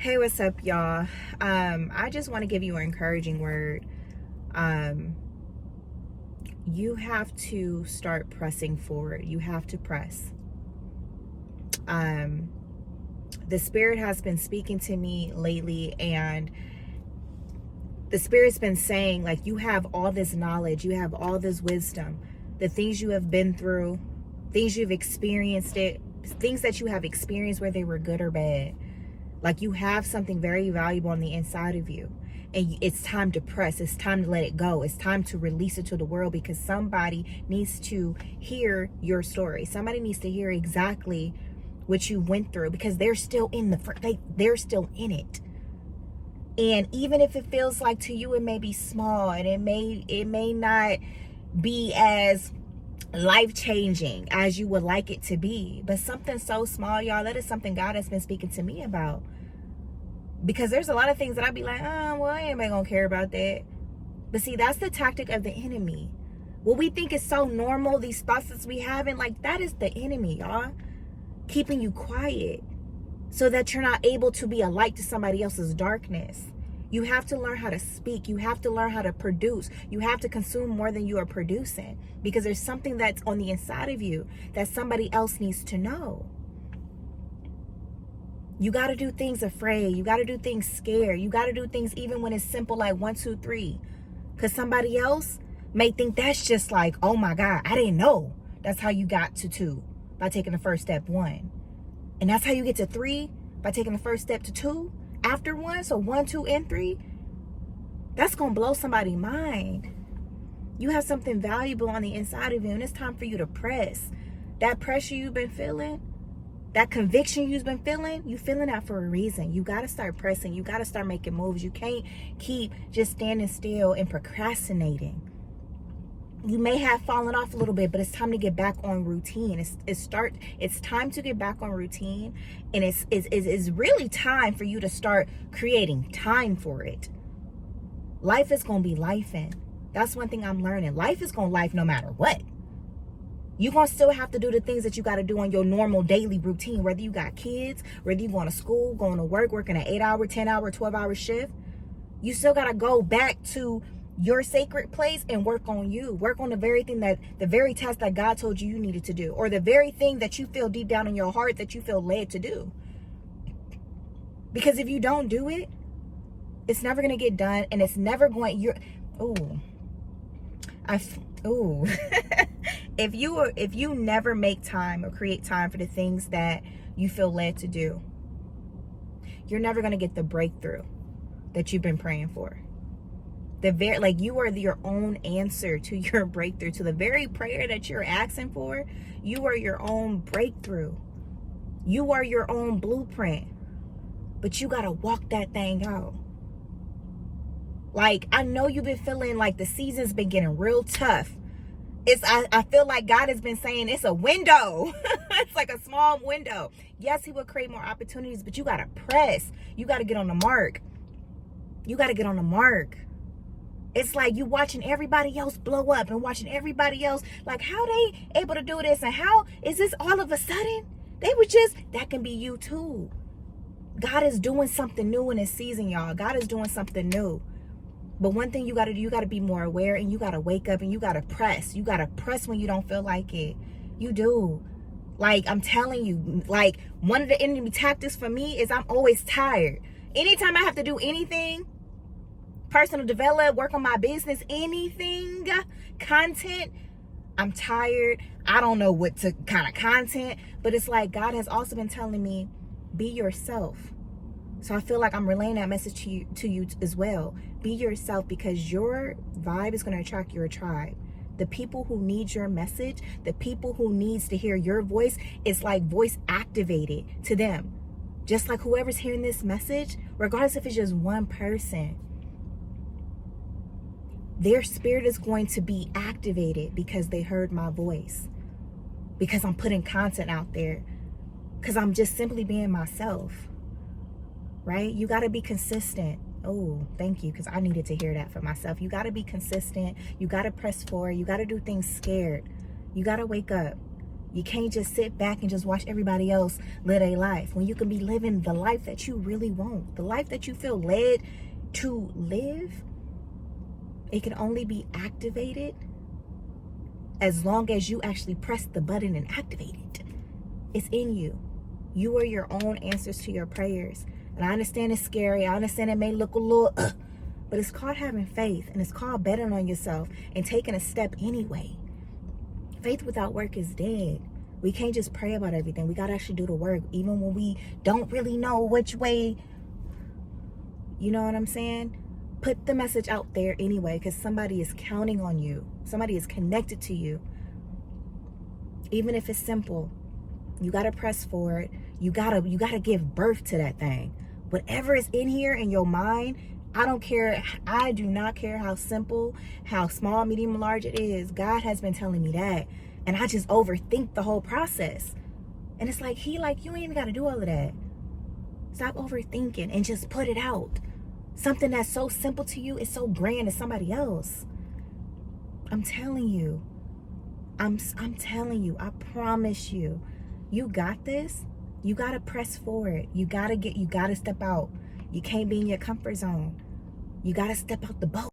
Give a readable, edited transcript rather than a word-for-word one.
Hey, what's up, y'all? I just want to give you an encouraging word. You have to start pressing forward. You have to press. The Spirit has been speaking to me lately, and the Spirit's been saying, like, you have all this knowledge, you have all this wisdom, the things you have been through, things you've experienced, things that you have experienced, whether they were good or bad. Like, you have something very valuable on the inside of you, and it's time to press. It's time to let it go. It's time to release it to the world, because somebody needs to hear your story. Somebody needs to hear exactly what you went through, because they're still in they're still in it. And even if it feels like to you it may be small, and it may not be as life-changing as you would like it to be, but something so small, y'all, that is something God has been speaking to me about. Because there's a lot of things that I'd be like, well, anybody gonna care about that. But see, that's the tactic of the enemy. What we think is so normal, these thoughts that we having, like, that is the enemy, y'all, keeping you quiet so that you're not able to be a light to somebody else's darkness. You have to learn how to speak. You have to learn how to produce. You have to consume more than you are producing, because there's something that's on the inside of you that somebody else needs to know. You got to do things afraid. You got to do things scared. You got to do things even when it's simple, like 1, 2, 3. Because somebody else may think that's just like, oh my God, I didn't know. That's how you got to 2, by taking the first step, 1. And that's how you get to 3, by taking the first step to 2 after 1. So 1, 2, and 3. That's going to blow somebody's mind. You have something valuable on the inside of you, and it's time for you to press. That pressure you've been feeling, that conviction you've been feeling, you feeling that for a reason. You got to start pressing. You got to start making moves. You can't keep just standing still and procrastinating. You may have fallen off a little bit, but it's time to get back on routine. It's time to get back on routine, and it's really time for you to start creating time for it. Life is gonna be lifing. That's one thing I'm learning. Life is gonna life no matter what. You're gonna still have to do the things that you got to do on your normal daily routine, whether you got kids, whether you going to school, going to work, working an 8-hour, 10-hour, 12-hour shift. You still got to go back to your sacred place and work on you. Work on the very task that God told you needed to do, or the very thing that you feel deep down in your heart that you feel led to do. Because if you don't do it, it's never going to get done, and it's never going, if you never make time or create time for the things that you feel led to do, you're never going to get the breakthrough that you've been praying for. You are your own answer to your breakthrough, to the very prayer that you're asking for. You are your own breakthrough. You are your own blueprint. But you got to walk that thing out. Like, I know you've been feeling like the season's been getting real tough. I feel like God has been saying it's a window. It's like a small window. Yes, he will create more opportunities, but you got to press. You got to get on the mark. You got to get on the mark. It's like you watching everybody else blow up and watching everybody else, like, how they able to do this, and how is this all of a sudden? That can be you too. God is doing something new in this season, y'all. God is doing something new. But one thing you got to do, you got to be more aware, and you got to wake up, and you got to press. You got to press when you don't feel like it. You do. Like, I'm telling you, like, one of the enemy tactics for me is I'm always tired. Anytime I have to do anything, personal develop, work on my business, anything, content, I'm tired. I don't know what kind of content, but it's like God has also been telling me, be yourself. So I feel like I'm relaying that message to you as well. Be yourself, because your vibe is going to attract your tribe. The people who need your message, the people who needs to hear your voice, it's like voice activated to them. Just like whoever's hearing this message, regardless if it's just one person, their spirit is going to be activated because they heard my voice, because I'm putting content out there, because I'm just simply being myself, right? You got to be consistent. Oh, thank you, because I needed to hear that for myself. You got to be consistent. You got to press forward. You got to do things scared. You got to wake up. You can't just sit back and just watch everybody else live their life when you can be living the life that you really want, the life that you feel led to live. It can only be activated as long as you actually press the button and activate it. It's in you. You are your own answers to your prayers. And I understand it's scary. I understand it may look a little, but it's called having faith, and it's called betting on yourself and taking a step anyway. Faith without work is dead. We can't just pray about everything. We got to actually do the work, even when we don't really know which way. You know what I'm saying? Put the message out there anyway, because somebody is counting on you. Somebody is connected to you. Even if it's simple, you got to press for it. You gotta give birth to that thing. Whatever is in here in your mind, I don't care. I do not care how simple, how small, medium, large it is. God has been telling me that. And I just overthink the whole process. And it's like, you ain't even got to do all of that. Stop overthinking and just put it out. Something that's so simple to you is so grand to somebody else. I'm telling you. I'm telling you. I promise you. You got this. You got to press forward. You got to step out. You can't be in your comfort zone. You got to step out the boat.